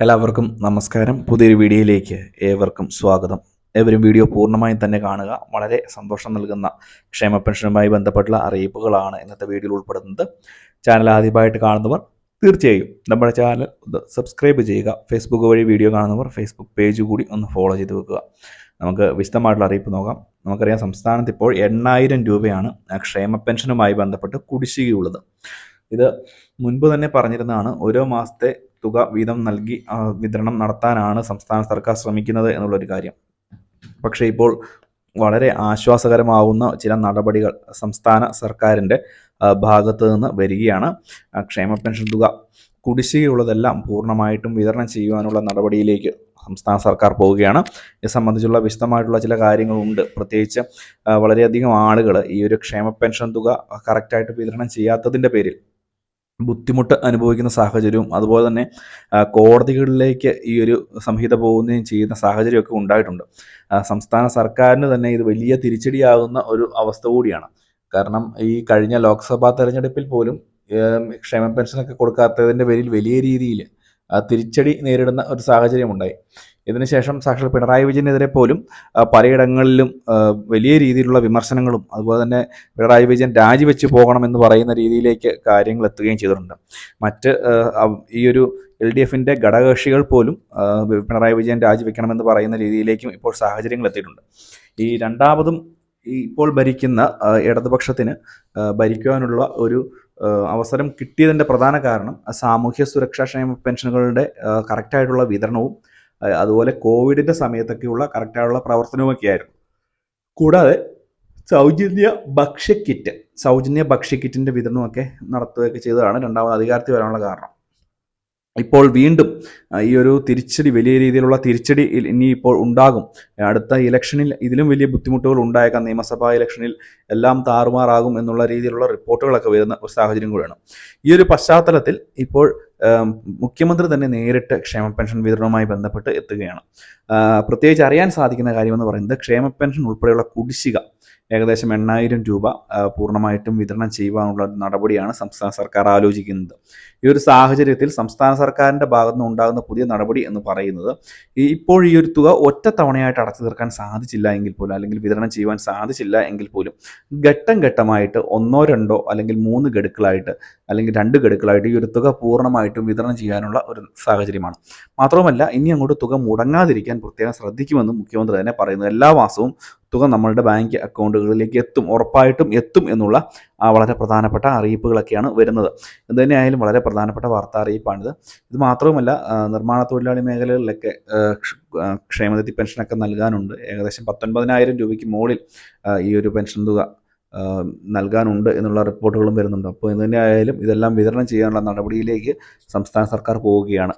എല്ലാവർക്കും നമസ്കാരം. പുതിയൊരു വീഡിയോയിലേക്ക് ഏവർക്കും സ്വാഗതം. ഏവരും വീഡിയോ പൂർണ്ണമായും തന്നെ കാണുക. വളരെ സന്തോഷം നൽകുന്ന ക്ഷേമ പെൻഷനുമായി ബന്ധപ്പെട്ടുള്ള അറിയിപ്പുകളാണ് ഇന്നത്തെ വീഡിയോയിൽ ഉൾപ്പെടുന്നത്. ചാനൽ ആദ്യമായിട്ട് കാണുന്നവർ തീർച്ചയായും നമ്മുടെ ചാനൽ സബ്സ്ക്രൈബ് ചെയ്യുക. ഫേസ്ബുക്ക് വഴി വീഡിയോ കാണുന്നവർ ഫേസ്ബുക്ക് പേജ് കൂടി ഒന്ന് ഫോളോ ചെയ്ത് വെക്കുക. നമുക്ക് വിശദമായിട്ടുള്ള അറിയിപ്പ് നോക്കാം. നമുക്കറിയാം, സംസ്ഥാനത്ത് ഇപ്പോൾ 8,000 രൂപയാണ് ക്ഷേമ പെൻഷനുമായി ബന്ധപ്പെട്ട് കുടിശ്ശികയുള്ളത്. ഇത് മുൻപ് തന്നെ പറഞ്ഞിരുന്നതാണ്. ഓരോ മാസത്തെ തുക വീതം നൽകി വിതരണം നടത്താനാണ് സംസ്ഥാന സർക്കാർ ശ്രമിക്കുന്നത് എന്നുള്ളൊരു കാര്യം. പക്ഷേ ഇപ്പോൾ വളരെ ആശ്വാസകരമാവുന്ന ചില നടപടികൾ സംസ്ഥാന സർക്കാരിൻ്റെ ഭാഗത്തു നിന്ന് വരികയാണ്. ക്ഷേമ പെൻഷൻ തുക കുടിശ്ശികയുള്ളതെല്ലാം പൂർണ്ണമായിട്ടും വിതരണം ചെയ്യുവാനുള്ള നടപടിയിലേക്ക് സംസ്ഥാന സർക്കാർ പോവുകയാണ്. ഇത് സംബന്ധിച്ചുള്ള വിശദമായിട്ടുള്ള ചില കാര്യങ്ങളുണ്ട്. പ്രത്യേകിച്ച് വളരെയധികം ആളുകൾ ഈ ഒരു ക്ഷേമ പെൻഷൻ തുക കറക്റ്റായിട്ട് വിതരണം ചെയ്യാത്തതിൻ്റെ പേരിൽ ബുദ്ധിമുട്ട് അനുഭവിക്കുന്ന സാഹചര്യവും അതുപോലെ തന്നെ കോടതികളിലേക്ക് ഈ ഒരു സംഹിത പോകുകയും ചെയ്യുന്ന സാഹചര്യമൊക്കെ ഉണ്ടായിട്ടുണ്ട്. സംസ്ഥാന സർക്കാരിന് തന്നെ ഇത് വലിയ തിരിച്ചടിയാകുന്ന ഒരു അവസ്ഥ കൂടിയാണ്. കാരണം ഈ കഴിഞ്ഞ ലോക്സഭാ തെരഞ്ഞെടുപ്പിൽ പോലും ക്ഷേമ പെൻഷനൊക്കെ കൊടുക്കാത്തതിൻ്റെ പേരിൽ വലിയ രീതിയിൽ തിരിച്ചടി നേരിടുന്ന ഒരു സാഹചര്യമുണ്ടായി. ഇതിനുശേഷം സാക്ഷാൽ പിണറായി വിജയനെതിരെ പോലും പലയിടങ്ങളിലും വലിയ രീതിയിലുള്ള വിമർശനങ്ങളും അതുപോലെ തന്നെ പിണറായി വിജയൻ രാജിവെച്ച് പോകണമെന്ന് പറയുന്ന രീതിയിലേക്ക് കാര്യങ്ങൾ എത്തുകയും ചെയ്തിട്ടുണ്ട്. മറ്റ് ഈ ഒരു LDFിൻ്റെ ഘടകകക്ഷികൾ പോലും പിണറായി വിജയൻ രാജിവെക്കണമെന്ന് പറയുന്ന രീതിയിലേക്കും ഇപ്പോൾ സാഹചര്യങ്ങൾ എത്തിയിട്ടുണ്ട്. ഈ രണ്ടാമതും ഇപ്പോൾ ഭരിക്കുന്ന ഇടതുപക്ഷത്തിന് ഭരിക്കുവാനുള്ള ഒരു അവസരം കിട്ടിയതിൻ്റെ പ്രധാന കാരണം സാമൂഹ്യ സുരക്ഷാ ക്ഷേമ പെൻഷനുകളുടെ കറക്റ്റായിട്ടുള്ള വിതരണവും അതുപോലെ കോവിഡിൻ്റെ സമയത്തൊക്കെയുള്ള കറക്റ്റായുള്ള പ്രവർത്തനവുമൊക്കെയായിരുന്നു. കൂടാതെ സൗജന്യ ഭക്ഷ്യക്കിറ്റിൻ്റെ വിതരണമൊക്കെ നടത്തുകയൊക്കെ ചെയ്തതാണ് രണ്ടാമത് അധികാരത്തിൽ വരാനുള്ള കാരണം. ഇപ്പോൾ വീണ്ടും ഈ ഒരു തിരിച്ചടി, വലിയ രീതിയിലുള്ള തിരിച്ചടി ഇനിയിപ്പോൾ ഉണ്ടാകും. അടുത്ത ഇലക്ഷനിൽ ഇതിലും വലിയ ബുദ്ധിമുട്ടുകൾ ഉണ്ടായേക്കാം. നിയമസഭാ ഇലക്ഷനിൽ എല്ലാം താറുമാറാകും എന്നുള്ള രീതിയിലുള്ള റിപ്പോർട്ടുകളൊക്കെ വരുന്ന ഒരു സാഹചര്യം കൂടിയാണ്. ഈ ഒരു പശ്ചാത്തലത്തിൽ ഇപ്പോൾ മുഖ്യമന്ത്രി തന്നെ നേരിട്ട് ക്ഷേമ പെൻഷൻ വിതരണവുമായി ബന്ധപ്പെട്ട് എത്തുകയാണ്. പ്രത്യേകിച്ച് അറിയാൻ സാധിക്കുന്ന കാര്യമെന്ന് പറയുന്നത് ക്ഷേമ പെൻഷൻ ഉൾപ്പെടെയുള്ള കുടിശ്ശിക ഏകദേശം 8,000 രൂപ പൂർണ്ണമായിട്ടും വിതരണം ചെയ്യുവാനുള്ള നടപടിയാണ് സംസ്ഥാന സർക്കാർ ആലോചിക്കുന്നത്. ഈ ഒരു സാഹചര്യത്തിൽ സംസ്ഥാന സർക്കാരിൻ്റെ ഭാഗത്തുനിന്ന് ഉണ്ടാകുന്ന പുതിയ നടപടി എന്ന് പറയുന്നത് ഇപ്പോൾ ഈ ഒരു തുക ഒറ്റ തവണയായിട്ട് അടച്ചു തീർക്കാൻ സാധിച്ചില്ല എങ്കിൽ പോലും, അല്ലെങ്കിൽ വിതരണം ചെയ്യുവാൻ സാധിച്ചില്ല എങ്കിൽ പോലും ഘട്ടം ഘട്ടമായിട്ട് 1, 2 അല്ലെങ്കിൽ 3 ഗഡുക്കളായിട്ട് അല്ലെങ്കിൽ 2 ഗഡുക്കളായിട്ട് ഈ ഒരു തുക പൂർണ്ണമായിട്ടും വിതരണം ചെയ്യാനുള്ള ഒരു സാഹചര്യമാണ്. മാത്രവുമല്ല, ഇനി അങ്ങോട്ട് തുക മുടങ്ങാതിരിക്കാൻ പ്രത്യേകം ശ്രദ്ധിക്കുമെന്നും മുഖ്യമന്ത്രി തന്നെ പറയുന്നു. എല്ലാ മാസവും തുക നമ്മളുടെ ബാങ്ക് അക്കൗണ്ടുകളിലേക്ക് ഉറപ്പായിട്ടും എത്തും എന്നുള്ള വളരെ പ്രധാനപ്പെട്ട അറിയിപ്പുകളൊക്കെയാണ് വരുന്നത്. എന്തുതന്നെയായാലും വളരെ പ്രധാനപ്പെട്ട വാർത്താ അറിയിപ്പാണിത്. ഇത് മാത്രവുമല്ല, നിർമ്മാണ തൊഴിലാളി മേഖലകളിലൊക്കെ ക്ഷേമനിധി പെൻഷനൊക്കെ നൽകാനുണ്ട്. ഏകദേശം 19,000 രൂപയ്ക്ക് മുകളിൽ ഈ ഒരു പെൻഷൻ തുക നൽകാനുണ്ട് എന്നുള്ള റിപ്പോർട്ടുകളും വരുന്നുണ്ട്. അപ്പോൾ എന്തുതന്നെയായാലും ഇതെല്ലാം വിതരണം ചെയ്യാനുള്ള നടപടിയിലേക്ക് സംസ്ഥാന സർക്കാർ പോവുകയാണ്.